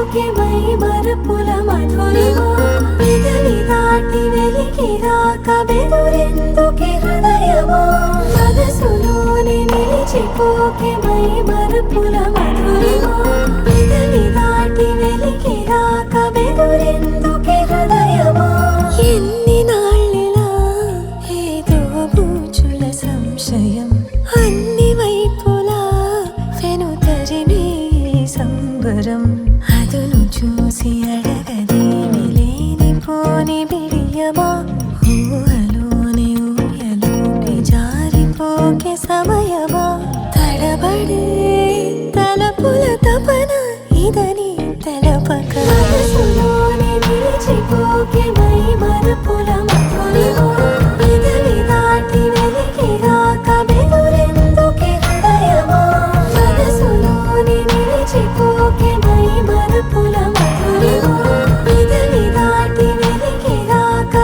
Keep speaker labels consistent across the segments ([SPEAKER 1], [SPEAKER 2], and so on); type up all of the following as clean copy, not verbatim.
[SPEAKER 1] నిలిచిపోకే my మరపుల Madhurima పెదవి దాటి వెలికి రాక బెదురెందుకే హృదయమా మనసులోనే నిలిచిపోకే మై మరపుల మధురిమా పెదవి దాటి వెలికి రాక బెదురెందుకే హృదయమా ఎన్ని నాళ్ళిలా ఏదో బూచుల సంశయం అన్ని వైపులా వెనుతరినే సంబరం అదును చూసి అడగదేమి లేనిపోని బిడియమా ఊహలోని ఊయలోకి జారిపోకే సమయమా తడబడే తలపుల తపన ఇదని తెలపక మనసులోనే నిలిచిపోకే మై మరపుల మధురిమా పెదవి దాటి వెలికి రాక బెదురెందుకే హృదయమా మనసులోనే నిలిచిపోకే మై మరపుల మధురిమా పెదవి దాటి వెలికి రాక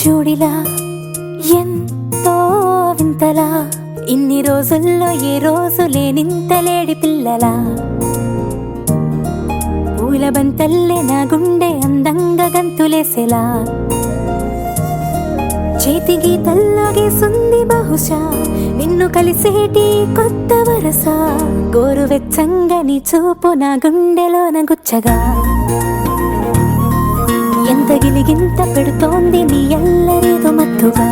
[SPEAKER 1] చూడిలా ఎంతో వింతలా ఇన్ని రోజుల్లో ఏ రోజు లేనింత లేడి పిల్లలా పూల బంతల్లే నా గుండె అందంగా గంతులేసేలా చేతి గీతల్లో గీసుంది బహుశా నిన్ను కలిసేటి కొత్త వరస గోరువెచ్చంగా నీ చూపు నా గుండెలోన గుచ్చగా ఎంత గిలిగింత పెడుతోంది నీ ఎల్లరేదో మత్తుగా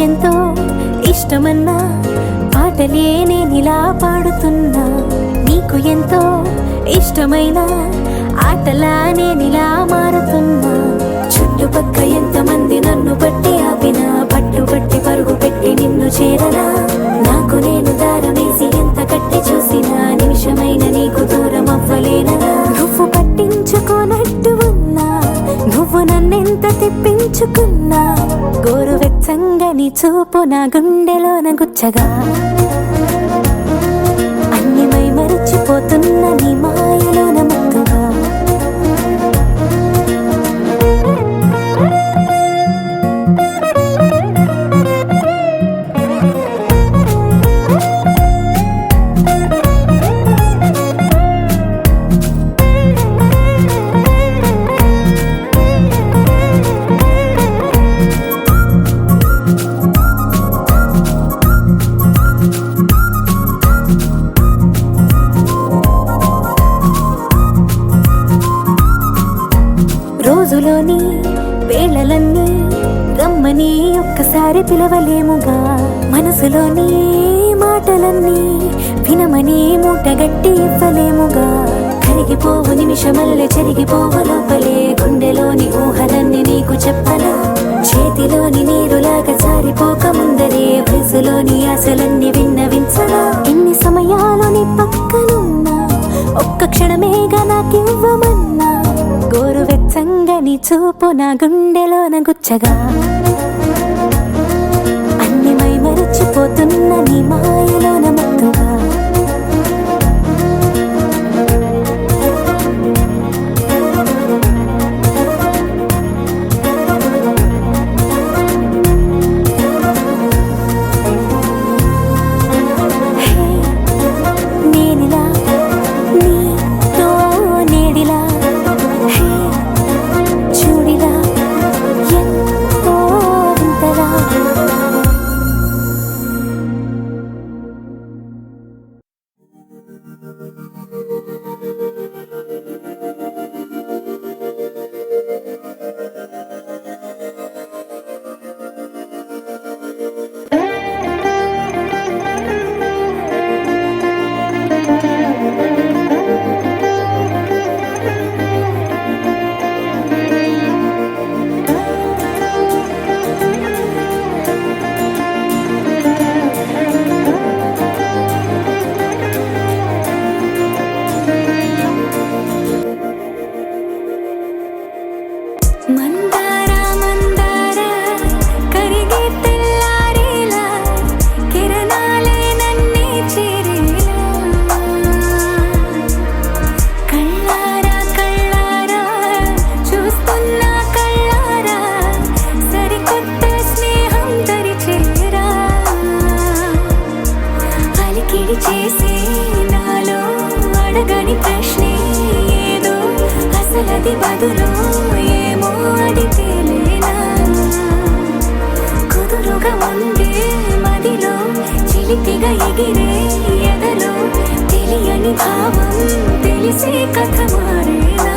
[SPEAKER 1] ఎంతో ఇష్టమన్నా పాటలే నేనిలా పాడుతున్నా నీకు ఎంతో ఇష్టమైన ఆటలా నేనిలా మారుతున్నా చుట్టుపక్క ఎంతమంది నన్ను బట్టి ఆపినా పట్టుబట్టి పరుగు పెట్టి నిన్ను చేరనా నాకు నేను దారమేసి ఎంత కట్టి చూసినా నిమిషమైన నీకు దూరం అవ్వలేనా నువ్వు పట్టించుకోనట్టు ఉన్నా నువ్వు నన్నెంత తెప్పించుకున్నా గోరువెచ్చంగా నీ చూపు నా గుండెలోన గుచ్చగా అన్ని మై మరచిపోతున్న నీ మాయలోన మత్తుగా రోజులోని వేళలన్నీ రమ్మని ఒక్కసారి పిలవలేముగా మనసులోని మాటలన్నీ వినమని మూటగట్టి ఇవ్వలేముగా కరిగిపోవు నిమిషమల్లె చెరిగిపోవు లోపలే గుండెలోని ఊహలన్నీ నీకు చెప్పలా చేతిలోని నీరులాగా జారిపోక ముందరే వయసులోని ఆశలన్నీ విన్నవించలా ఇన్ని సమయాలు నీ పక్కనున్నా ఒక్క క్షణమేగా నాకివ్వమన్నా గోరువెచ్చంగా నీ చూపు నా గుండెలోన గుచ్చగా అన్ని మై మరచిపోతున్న నీ మాయలోన మత్తుగా చేసే నాలో అడగని ప్రశ్నే ఏదో అసలది బదులు ఏమో అడిగేలేనా కుదురుగా ఉండే మదిలో చిలిపిగా ఎగిరే ఎదలో తెలియని భావం తెలిసే కథ మారేనా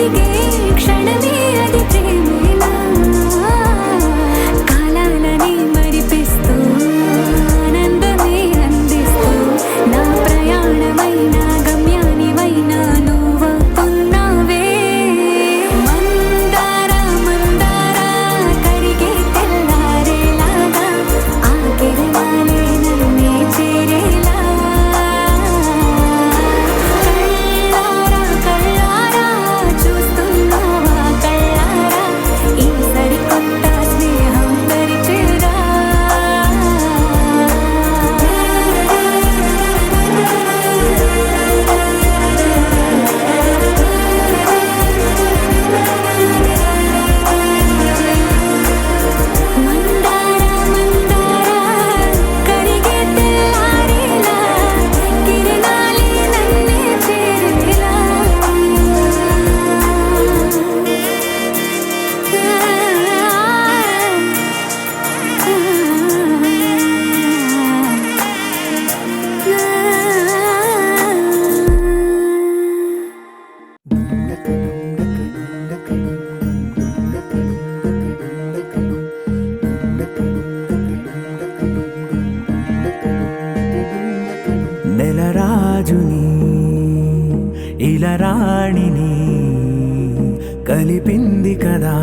[SPEAKER 1] ఒదిగే క్షణమే అది ప్రేమేలా కాలాలని మరిపిస్తూ ఆనందమే అందిస్తూ నా ప్రయాణమైన గమ్యానివైన నువ్వవుతున్నావే మందార మందార కరిగే తెల్లారేలాగా ఆఖరివాలే నన్నే చేరేలా కళ్ళారా కళ్ళారా చూస్తున్నావా కళ్ళారా ఈ సరికొత్త స్నేహం పరిచేరా మందార మందార కరిగే తెల్లారేలా కిరణాలే నన్నే చేరేలా
[SPEAKER 2] నెలరాజుని ఇలరాణిని కలిపింది కదా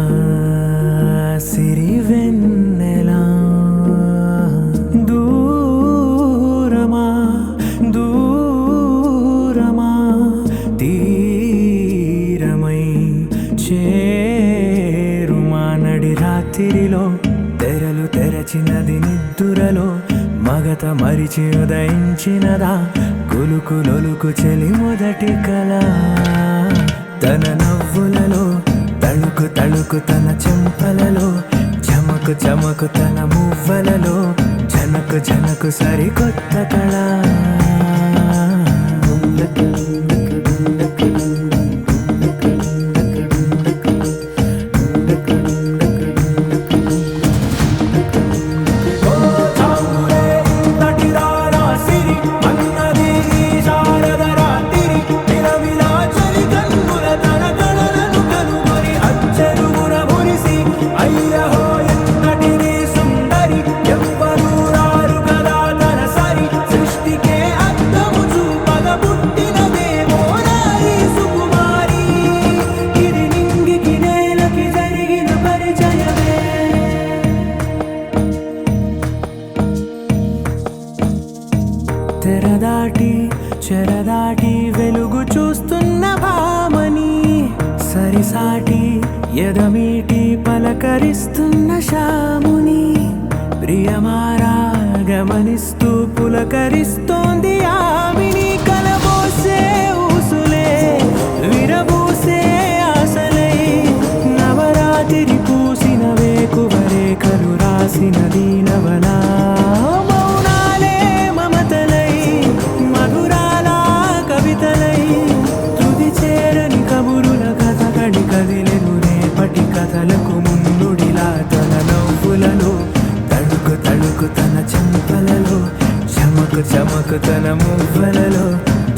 [SPEAKER 2] సిరివెన్నెలా దూరమా దూరమా తీరమై చేరుమా నడి రాత్రిలో తెరలు తెరచినది నిద్దురలో మగత మరిచి ఉదయించినదా కులుకులొలుకు చెలి మొదటి కళ తన నవ్వులలో తళుకు తళుకు తన చెంపలలో చమకు చమకు తన మువ్వలలో జనకు జనకు సరికొత్త కళ తెరదాటి చెరదాటి వెలుగు చూస్తున్న భామని సరిసాటి ఎదమీటి పలకరిస్తున్న శాముని ప్రియమారా గమనిస్తూ పులకరిస్తోంది ఆవిని కలబోసే ఊసులే విరబూసే ఆశలై నవరాత్రి పూసిన వేకువరేఖలు రాసిన దీనవనా కదిలెను రేపటి కథలకు ముందుడిలా తన నవ్వులలో తడుకు తడుకు తన చెంపలలో చమకు చమకు తన మువ్వలలో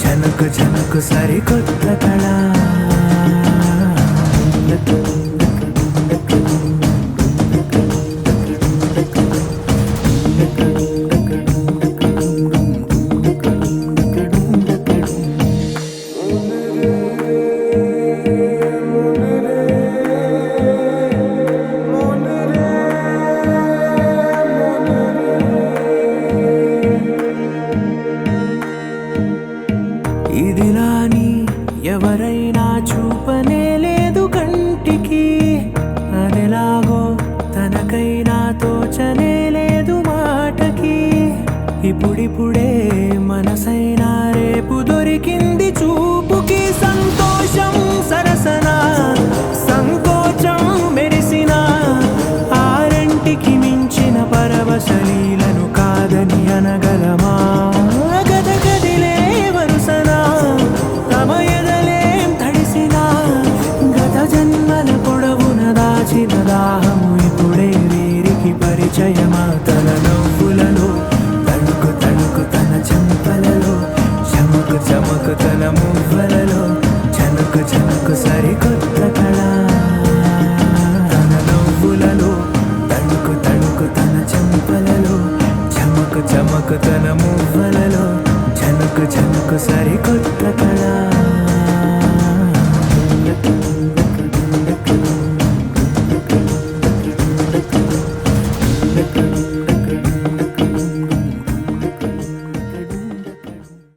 [SPEAKER 2] జనకు జనకు సరికొత్త కళ ఇదిలాని ఎవరైనా చూపనే లేదు కంటికి అదెలాగో తనకైనా తోచనే లేదు మాటకి ఇప్పుడిప్పుడే మనసైనా రేపు దొరికింది చూపుకి సంతోషం సరసన సంకోచం మెరిసిన ఆరంటికి మించిన పరవశలీలను కాదని అనగలమా గద గదిలే వరుసనా తమ ఎదలేం తడిసినా గత జన్మల పొడవున దాచిన దాహము ఇప్పుడే వీరికి పరిచయమా తన నవ్వులలో తణుకు తణుకు తన చెంపలలో చమకు చమకు తన మువ్వలలో జనకు చనుకు చనుకు సరికొత్త కళ. తన నవ్వులలో తణుకు తణుకు తన చెంపలలో, చమకు చమకు తన మువ్వలలో, చనుకు చనుకు సరికొత్త కళ.